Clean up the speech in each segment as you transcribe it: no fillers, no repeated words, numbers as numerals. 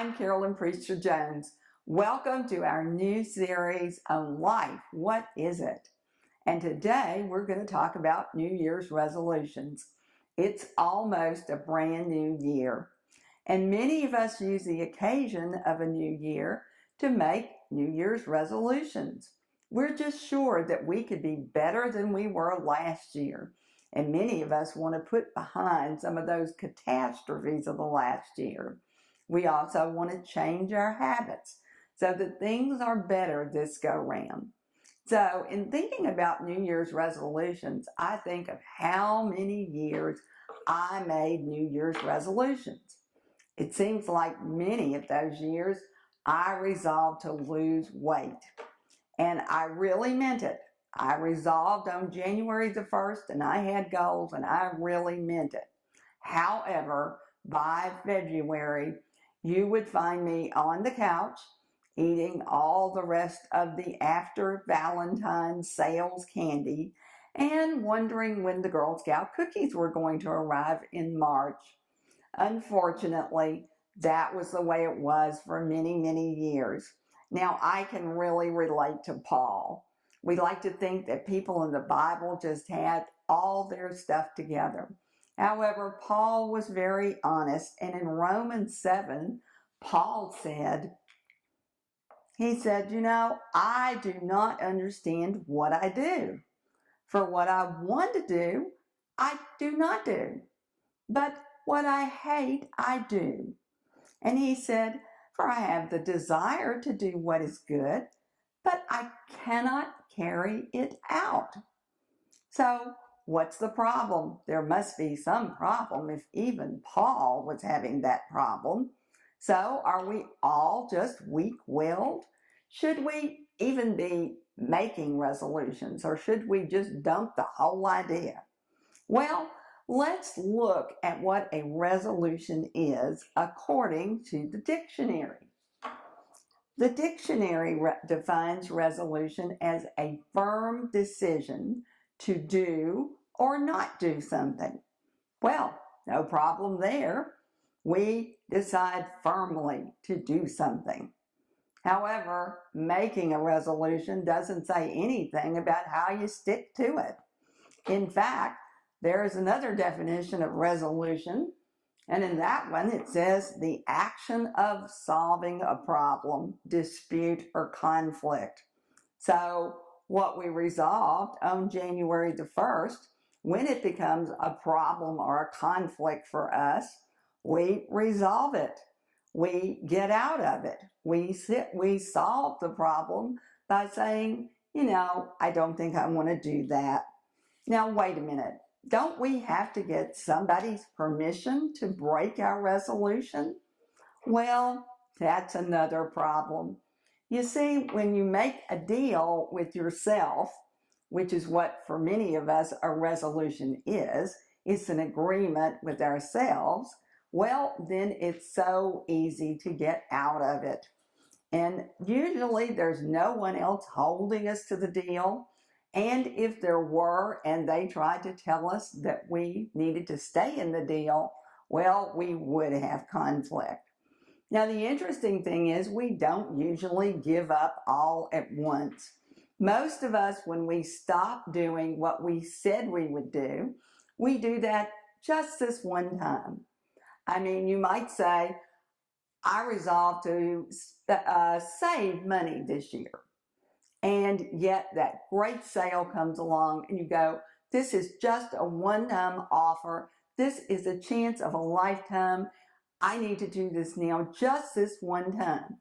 I'm Carolyn Preacher Jones. Welcome to our new series on life. What is it? And today we're going to talk about New Year's resolutions. It's almost a brand new year. And many of us use the occasion of a new year to make New Year's resolutions. We're just sure that we could be better than we were last year. And many of us want to put behind some of those catastrophes of the last year. We also want to change our habits so that things are better this go round. So in thinking about New Year's resolutions, I think of how many years I made New Year's resolutions. It seems like many of those years I resolved to lose weight. And I really meant it. I resolved on January the 1st and I had goals and I really meant it. However, by February, you would find me on the couch eating all the rest of the after Valentine's sales candy and wondering when the Girl Scout cookies were going to arrive in March. Unfortunately, that was the way it was for many, many years. Now, I can really relate to Paul. We like to think that people in the Bible just had all their stuff together. However, Paul was very honest, and in Romans 7, Paul said, I do not understand what I do. For what I want to do, I do not do. But what I hate, I do. And he said, for I have the desire to do what is good, but I cannot carry it out. So, what's the problem? There must be some problem if even Paul was having that problem. So, are we all just weak-willed? Should we even be making resolutions, or should we just dump the whole idea? Well, let's look at what a resolution is according to the dictionary. The dictionary defines resolution as a firm decision to do or not do something. Well, no problem there. We decide firmly to do something. However, making a resolution doesn't say anything about how you stick to it. In fact, there is another definition of resolution, and in that one it says the action of solving a problem, dispute, or conflict. So what we resolved on January the 1st, when it becomes a problem or a conflict for us, we resolve it. We get out of it. We solve the problem by saying, I don't think I want to do that. Now, wait a minute. Don't we have to get somebody's permission to break our resolution? Well, that's another problem. You see, when you make a deal with yourself, which is what for many of us a resolution is, it's an agreement with ourselves, well, then it's so easy to get out of it. And usually there's no one else holding us to the deal. And if there were, and they tried to tell us that we needed to stay in the deal, well, we would have conflict. Now, the interesting thing is we don't usually give up all at once. Most of us, when we stop doing what we said we would do, we do that just this one time. I mean, you might say, I resolved to save money this year. And yet that great sale comes along and you go, this is just a one-time offer. This is a chance of a lifetime. I need to do this now, just this one time.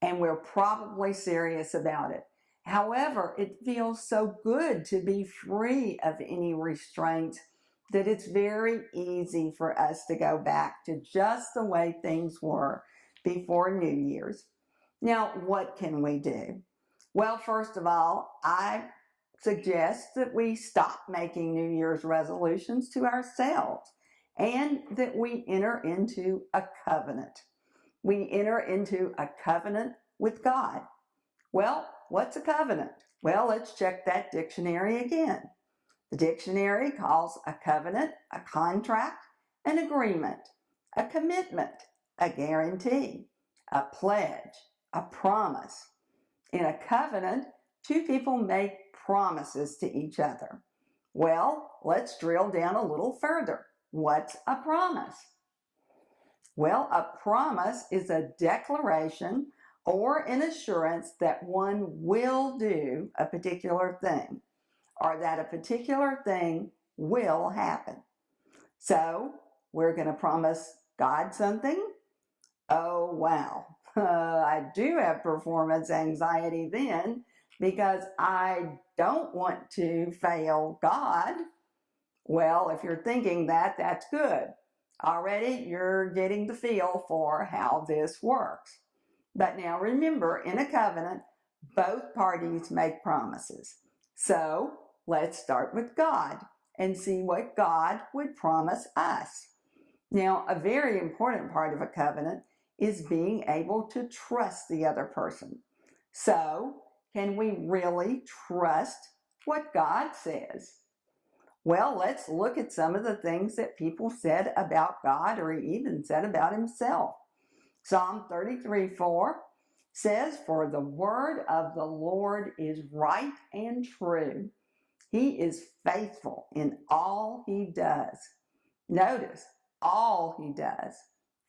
And we're probably serious about it. However, it feels so good to be free of any restraints that it's very easy for us to go back to just the way things were before New Year's. Now, what can we do? Well, first of all, I suggest that we stop making New Year's resolutions to ourselves and that we enter into a covenant. We enter into a covenant with God. Well, what's a covenant? Well, let's check that dictionary again. The dictionary calls a covenant a contract, an agreement, a commitment, a guarantee, a pledge, a promise. In a covenant, two people make promises to each other. Well, let's drill down a little further. What's a promise? Well, a promise is a declaration or an assurance that one will do a particular thing, or that a particular thing will happen. So, we're going to promise God something? Oh, wow. I do have performance anxiety then because I don't want to fail God. Well, if you're thinking that, that's good. Already you're getting the feel for how this works. But now remember, in a covenant, both parties make promises. So let's start with God and see what God would promise us. Now, a very important part of a covenant is being able to trust the other person. So, can we really trust what God says? Well, let's look at some of the things that people said about God, or he even said about himself. Psalm 33:4 says, "For the word of the Lord is right and true. He is faithful in all he does." Notice, all he does.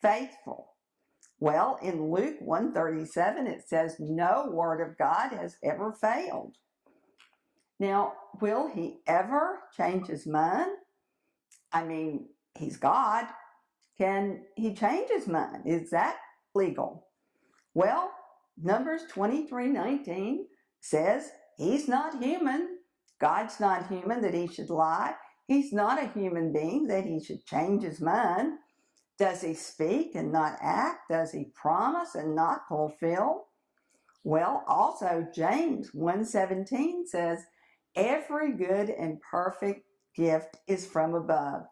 Faithful. Well, in Luke 1:37, it says, "No word of God has ever failed." Now, will he ever change his mind? I mean, he's God. Can he change his mind? Is that legal? Well, Numbers 23:19 says he's not human. God's not human that he should lie. He's not a human being that he should change his mind. Does he speak and not act? Does he promise and not fulfill? Well, also James 1:17 says, "Every good and perfect gift is from above,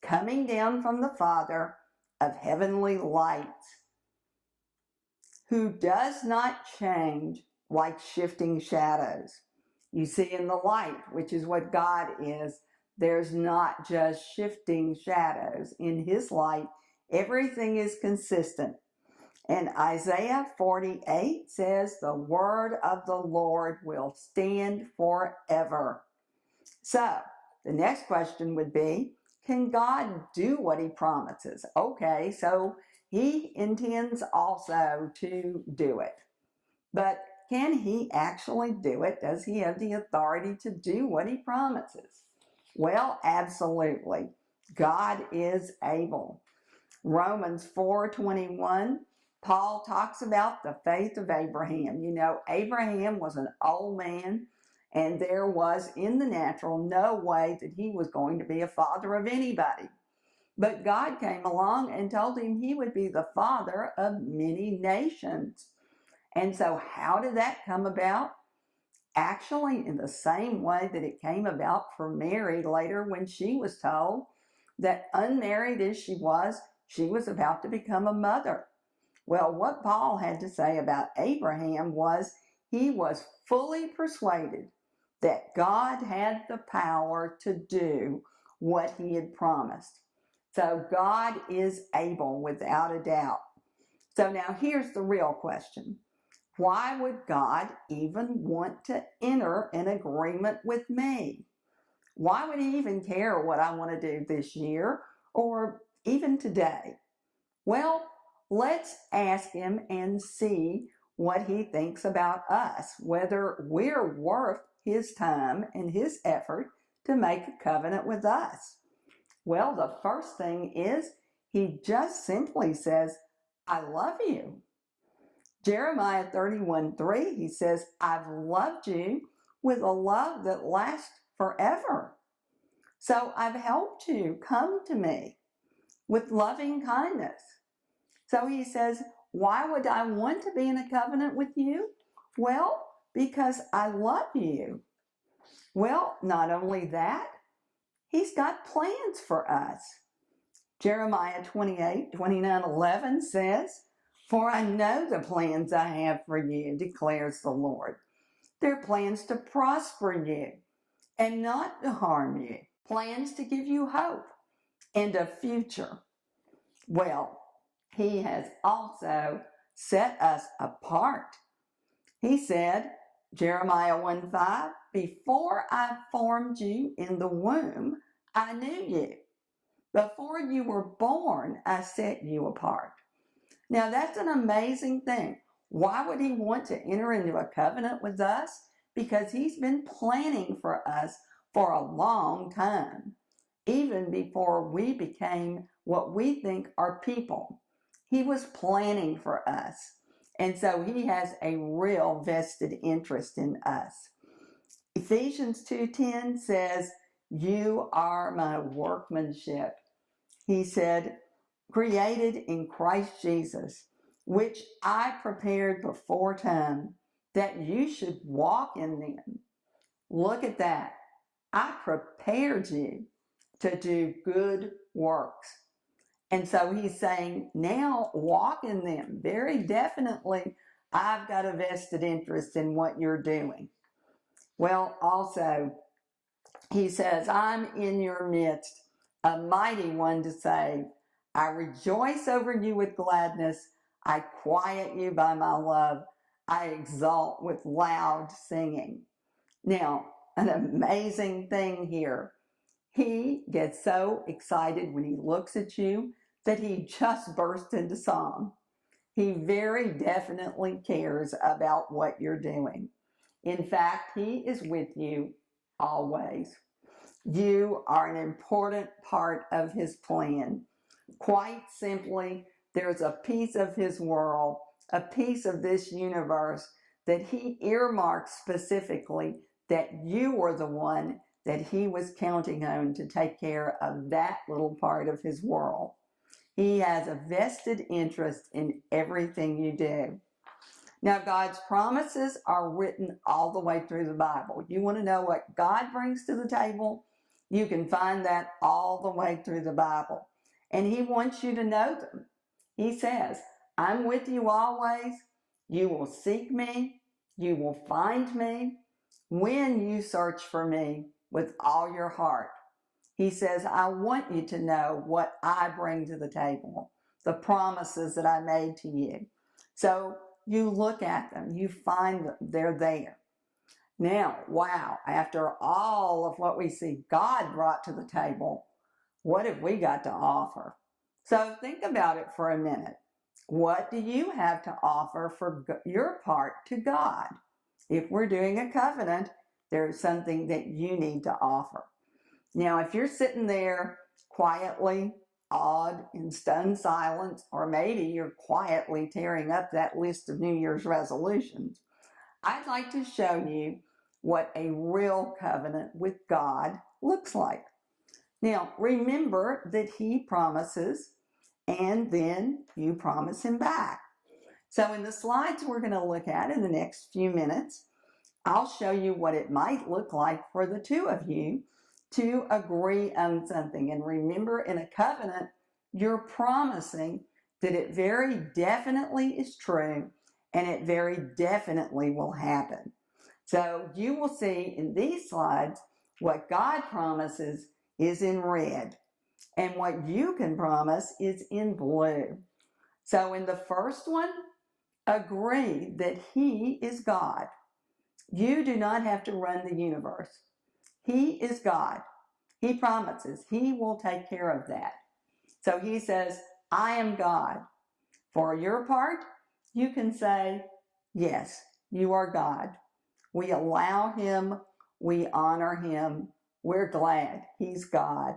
coming down from the Father of heavenly lights, who does not change like shifting shadows." You see, in the light, which is what God is, there's not just shifting shadows. In his light, everything is consistent. And Isaiah 48 says, "The word of the Lord will stand forever." So, the next question would be, can God do what he promises? Okay, so he intends also to do it. But can he actually do it? Does he have the authority to do what he promises? Well, absolutely. God is able. Romans 4:21, Paul talks about the faith of Abraham. You know, Abraham was an old man, and there was in the natural no way that he was going to be a father of anybody. But God came along and told him he would be the father of many nations. And so how did that come about? Actually, in the same way that it came about for Mary later when she was told that, unmarried as she was about to become a mother. Well, what Paul had to say about Abraham was he was fully persuaded that God had the power to do what he had promised. So God is able without a doubt. So now here's the real question. Why would God even want to enter an agreement with me? Why would he even care what I want to do this year or even today? Well, let's ask him and see what he thinks about us, whether we're worth his time and his effort to make a covenant with us. Well, the first thing is he just simply says, "I love you." Jeremiah 31:3, he says, "I've loved you with a love that lasts forever. So I've helped you come to me with loving kindness." So he says, why would I want to be in a covenant with you? Well, because I love you. Well, not only that, he's got plans for us. Jeremiah 29:11 says, "For I know the plans I have for you, declares the Lord. They're plans to prosper you and not to harm you, plans to give you hope and a future." Well, he has also set us apart. He said, Jeremiah 1:5, before I formed you in the womb, I knew you. Before you were born, I set you apart. Now that's an amazing thing. Why would he want to enter into a covenant with us? Because he's been planning for us for a long time, even before we became what we think are people. He was planning for us. And so he has a real vested interest in us. Ephesians 2:10 says, you are my workmanship. He said, created in Christ Jesus, which I prepared before time, that you should walk in them. Look at that. I prepared you to do good works. And so he's saying, now walk in them. Very definitely, I've got a vested interest in what you're doing. Well, also, he says, I'm in your midst, a mighty one to save. I rejoice over you with gladness. I quiet you by my love. I exalt with loud singing. Now, an amazing thing here. He gets so excited when he looks at you that he just bursts into song. He very definitely cares about what you're doing. In fact, he is with you always. You are an important part of his plan. Quite simply, there's a piece of his world, a piece of this universe that he earmarked specifically that you were the one that he was counting on to take care of that little part of his world. He has a vested interest in everything you do. Now, God's promises are written all the way through the Bible. You want to know what God brings to the table? You can find that all the way through the Bible. And he wants you to know them. He says, I'm with you always. You will seek me. You will find me when you search for me with all your heart. He says, I want you to know what I bring to the table, the promises that I made to you. So you look at them, you find them, they're there. Now, wow, after all of what we see God brought to the table, what have we got to offer? So think about it for a minute. What do you have to offer for your part to God? If we're doing a covenant, there's something that you need to offer. Now, if you're sitting there quietly, awed, in stunned silence, or maybe you're quietly tearing up that list of New Year's resolutions, I'd like to show you what a real covenant with God looks like. Now, remember that he promises, and then you promise him back. So in the slides we're going to look at in the next few minutes, I'll show you what it might look like for the two of you to agree on something. And remember, in a covenant, you're promising that it very definitely is true and it very definitely will happen. So you will see in these slides what God promises is in red and what you can promise is in blue. So in the first one, agree that he is God. You do not have to run the universe. He is God. He promises he will take care of that. So he says, I am God. For your part, you can say, yes, you are God. We allow him. We honor him. We're glad he's God.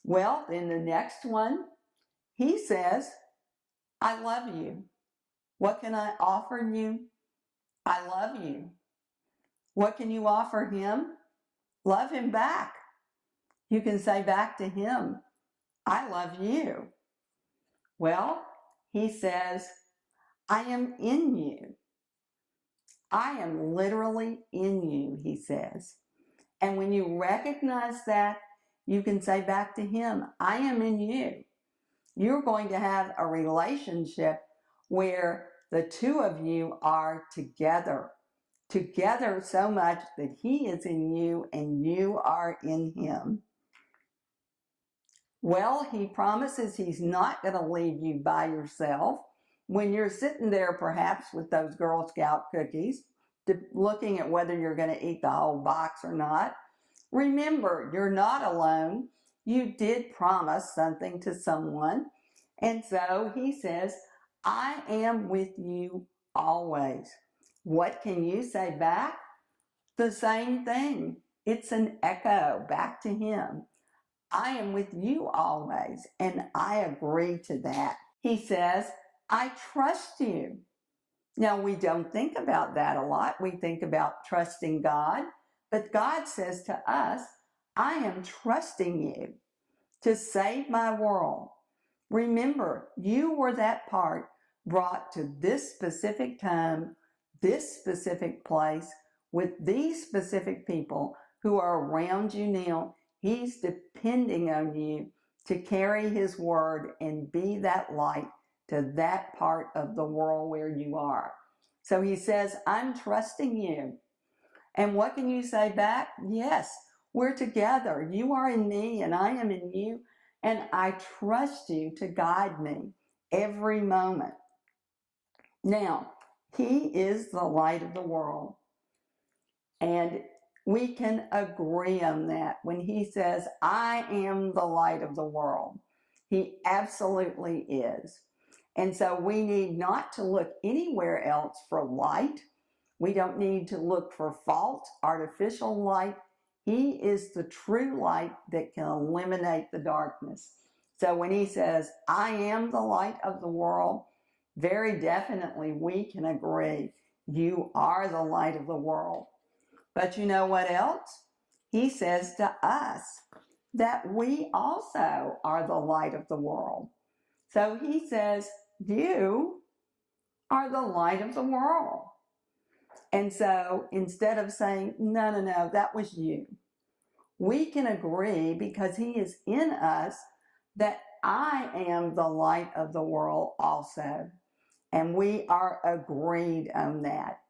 Well, in the next one, he says, I love you. What can I offer you? I love you. What can you offer him? Love him back. You can say back to him, I love you. Well, he says, I am in you. I am literally in you, he says. And when you recognize that, you can say back to him, I am in you. You're going to have a relationship where the two of you are together so much that he is in you and you are in him. Well, he promises he's not going to leave you by yourself. when you're sitting there perhaps with those Girl Scout cookies, looking at whether you're going to eat the whole box or not, remember, you're not alone. You did promise something to someone. And so he says, I am with you always. What can you say back? The same thing. It's an echo back to him. I am with you always, and I agree to that. He says, I trust you. Now, we don't think about that a lot. We think about trusting God, but God says to us, I am trusting you to save my world. Remember, you were that part brought to this specific time, this specific place, with these specific people who are around you now. He's depending on you to carry his word and be that light to that part of the world where you are. So he says, I'm trusting you. And what can you say back? Yes, we're together. You are in me and I am in you. And I trust you to guide me every moment. Now, he is the light of the world. And we can agree on that. When he says, I am the light of the world, he absolutely is. And so we need not to look anywhere else for light. We don't need to look for false, artificial light. He is the true light that can eliminate the darkness. So when he says, I am the light of the world, very definitely we can agree, you are the light of the world. But you know what else? He says to us that we also are the light of the world. So he says, you are the light of the world. And so instead of saying, no, that was you, we can agree because he is in us that I am the light of the world also. And we are agreed on that.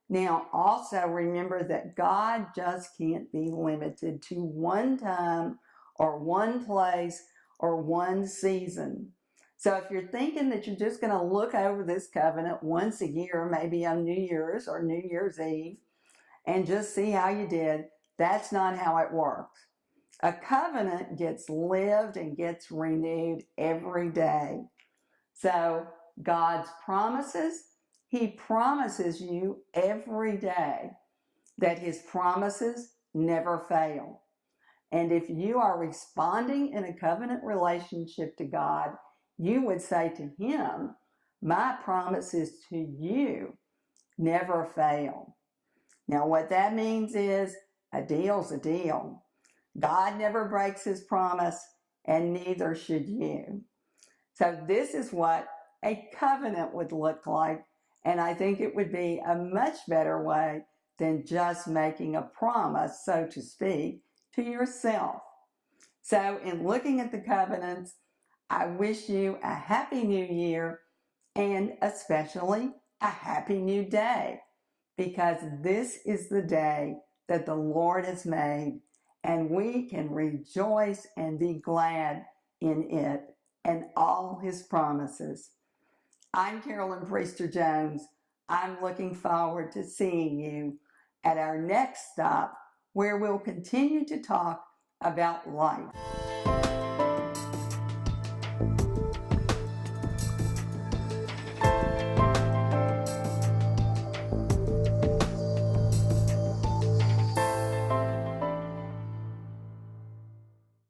Now, also remember that God just can't be limited to one time or one place or one season. So if you're thinking that you're just going to look over this covenant once a year, maybe on New Year's or New Year's Eve, and just see how you did, that's not how it works. A covenant gets lived and gets renewed every day. So God's promises, he promises you every day that his promises never fail. And if you are responding in a covenant relationship to God, you would say to him, my promises to you never fail. Now what that means is a deal's a deal. God never breaks his promise, and neither should you. So this is what a covenant would look like, and I think it would be a much better way than just making a promise, so to speak, to yourself. So in looking at the covenants, I wish you a happy new year and especially a happy new day, because this is the day that the Lord has made, and we can rejoice and be glad in it and all his promises. I'm Carolyn Priester Jones. I'm looking forward to seeing you at our next stop, where we'll continue to talk about life.